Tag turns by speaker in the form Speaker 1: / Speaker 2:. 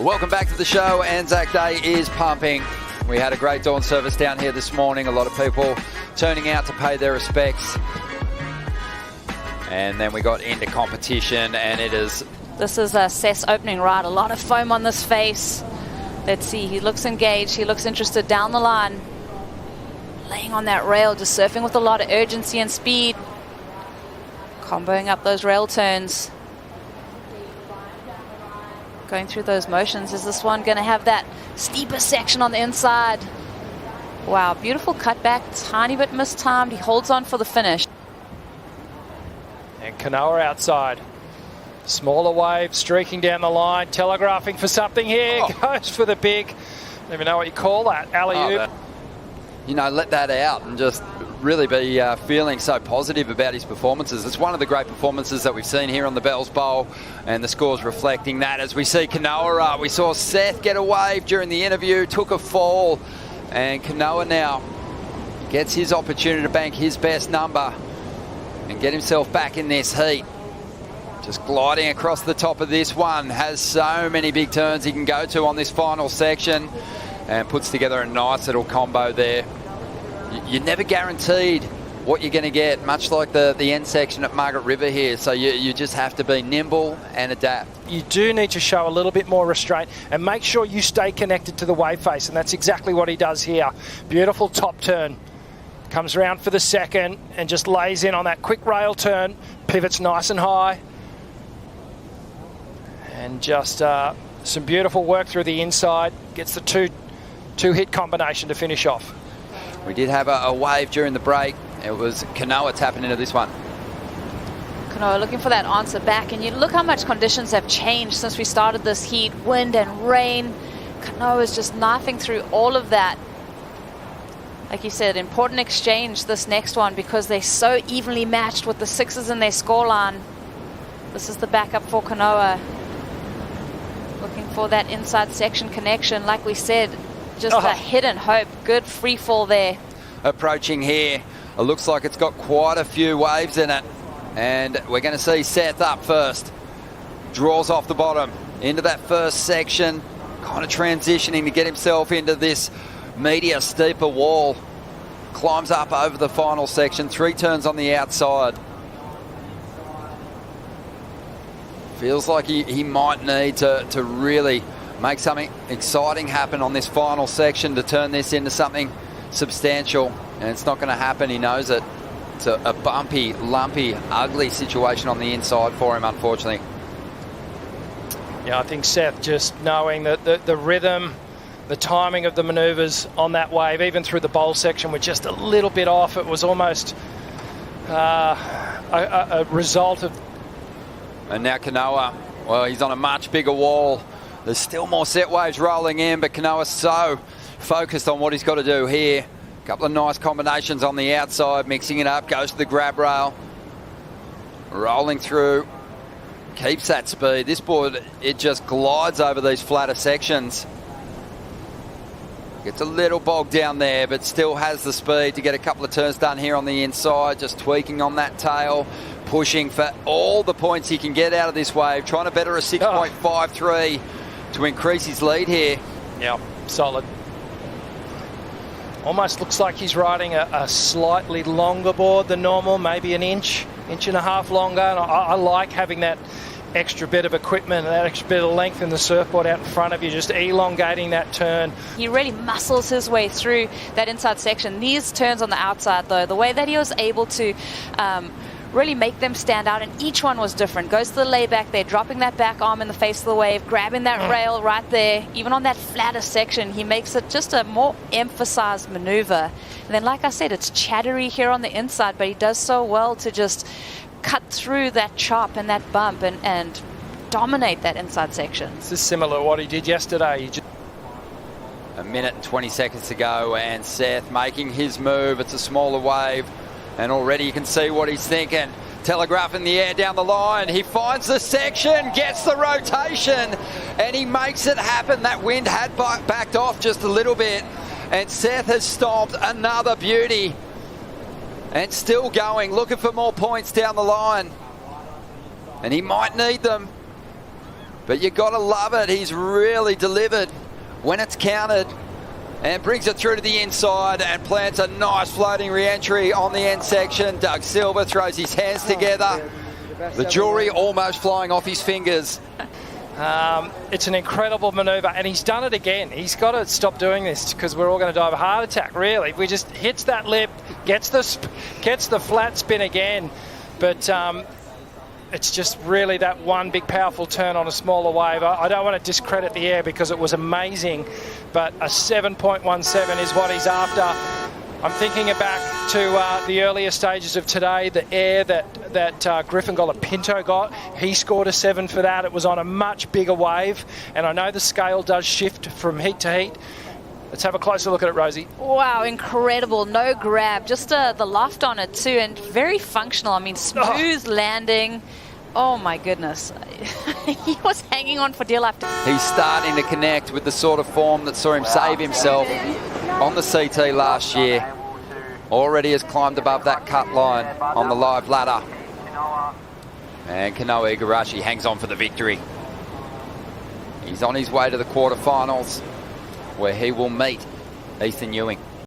Speaker 1: Welcome back to the show. Anzac Day is pumping. We had a great dawn service down here this morning. A lot of people turning out to pay their respects. And then we got into competition, and it is...
Speaker 2: This is Seth's opening ride. A lot of foam on this face. Let's see, he looks engaged. He looks interested down the line. Laying on that rail, just surfing with a lot of urgency and speed. Comboing up those rail turns. Going through those motions. Is this one going to have that steeper section on the inside? Wow, beautiful cutback, tiny bit mistimed. He holds on for the finish.
Speaker 3: And Kanoa outside. Smaller wave, streaking down the line, telegraphing for something here. Goes for the big, I don't even know what you call that, alley-oop.
Speaker 1: You know, let that out and just really be feeling so positive about his performances. It's one of the great performances that we've seen here on the Bells Bowl, and the score's reflecting that. As we see Kanoa, we saw Seth get a wave during the interview, took a fall, and Kanoa now gets his opportunity to bank his best number and get himself back in this heat. Just gliding across the top of this one, has so many big turns he can go to on this final section, and puts together a nice little combo there. You're never guaranteed what you're going to get, much like the end section at Margaret River here. So you just have to be nimble and adapt.
Speaker 3: You do need to show a little bit more restraint and make sure you stay connected to the wave face, and that's exactly what he does here. Beautiful top turn. Comes around for the second and just lays in on that quick rail turn. Pivots nice and high. And just some beautiful work through the inside. Gets the two-hit combination to finish off.
Speaker 1: We did have a wave during the break. It was Kanoa tapping into this one.
Speaker 2: Kanoa looking for that answer back. And you look how much conditions have changed since we started this heat. Wind and rain. Kanoa is just knifing through all of that. Like you said, important exchange this next one because they're so evenly matched with the sixes in their scoreline. This is the backup for Kanoa. Looking for that inside section connection. Like we said, just a hidden hope. Good free fall there.
Speaker 1: Approaching here. It looks like it's got quite a few waves in it. And we're going to see Seth up first. Draws off the bottom into that first section. Kind of transitioning to get himself into this meatier, steeper wall. Climbs up over the final section. 3 turns on the outside. Feels like he might need to really make something exciting happen on this final section to turn this into something substantial. And it's not going to happen. He knows it. It's a bumpy, lumpy, ugly situation on the inside for him, unfortunately.
Speaker 3: Yeah, I think Seth just knowing that the rhythm, the timing of the manoeuvres on that wave, even through the bowl section, were just a little bit off. It was almost a result of...
Speaker 1: And now Kanoa, well, he's on a much bigger wall. There's still more set waves rolling in, but Kanoa's so focused on what he's got to do here. A couple of nice combinations on the outside, mixing it up, goes to the grab rail. Rolling through, keeps that speed. This board, it just glides over these flatter sections. Gets a little bogged down there, but still has the speed to get a couple of turns done here on the inside, just tweaking on that tail. Pushing for all the points he can get out of this wave, trying to better a 6.53 to increase his lead here.
Speaker 3: Yeah, solid. Almost looks like he's riding a slightly longer board than normal, maybe an inch and a half longer. And I like having that extra bit of equipment, that extra bit of length in the surfboard out in front of you, just elongating that turn.
Speaker 2: He really muscles his way through that inside section. These turns on the outside, though, the way that he was able to really make them stand out, and each one was different. Goes to the layback there, dropping that back arm in the face of the wave, grabbing that rail right there. Even on that flatter section, he makes it just a more emphasized maneuver. And then, like I said, it's chattery here on the inside, but he does so well to just cut through that chop and that bump and dominate that inside section.
Speaker 3: This is similar to what he did yesterday.
Speaker 1: A minute and 20 seconds to go, and Seth making his move. It's a smaller wave. And already you can see what he's thinking. Telegraph in the air down the line. He finds the section, gets the rotation, and he makes it happen. That wind had backed off just a little bit, and Seth has stomped another beauty. And still going, looking for more points down the line. And he might need them. But you got to love it. He's really delivered when it's counted and brings it through to the inside and plants a nice floating re-entry on the end section. Doug Silver throws his hands together. The jewellery almost flying off his fingers.
Speaker 3: It's an incredible manoeuvre, and he's done it again. He's got to stop doing this because we're all going to die of a heart attack, really. We just hits that lip, gets the flat spin again. But it's just really that one big powerful turn on a smaller wave. I don't want to discredit the air because it was amazing, but a 7.17 is what he's after. I'm thinking back to the earlier stages of today, the air that Griffin Pinto got. He scored a 7 for that. It was on a much bigger wave, and I know the scale does shift from heat to heat. Let's have a closer look at it, Rosie.
Speaker 2: Wow, incredible. No grab, just the loft on it too, and very functional. I mean, smooth landing. Oh my goodness. He was hanging on for dear life.
Speaker 1: He's starting to connect with the sort of form that saw him save himself on the CT last year. Already has climbed above that cut line on the live ladder. And Kanoa Igarashi hangs on for the victory. He's on his way to the quarterfinals, where he will meet Ethan Ewing.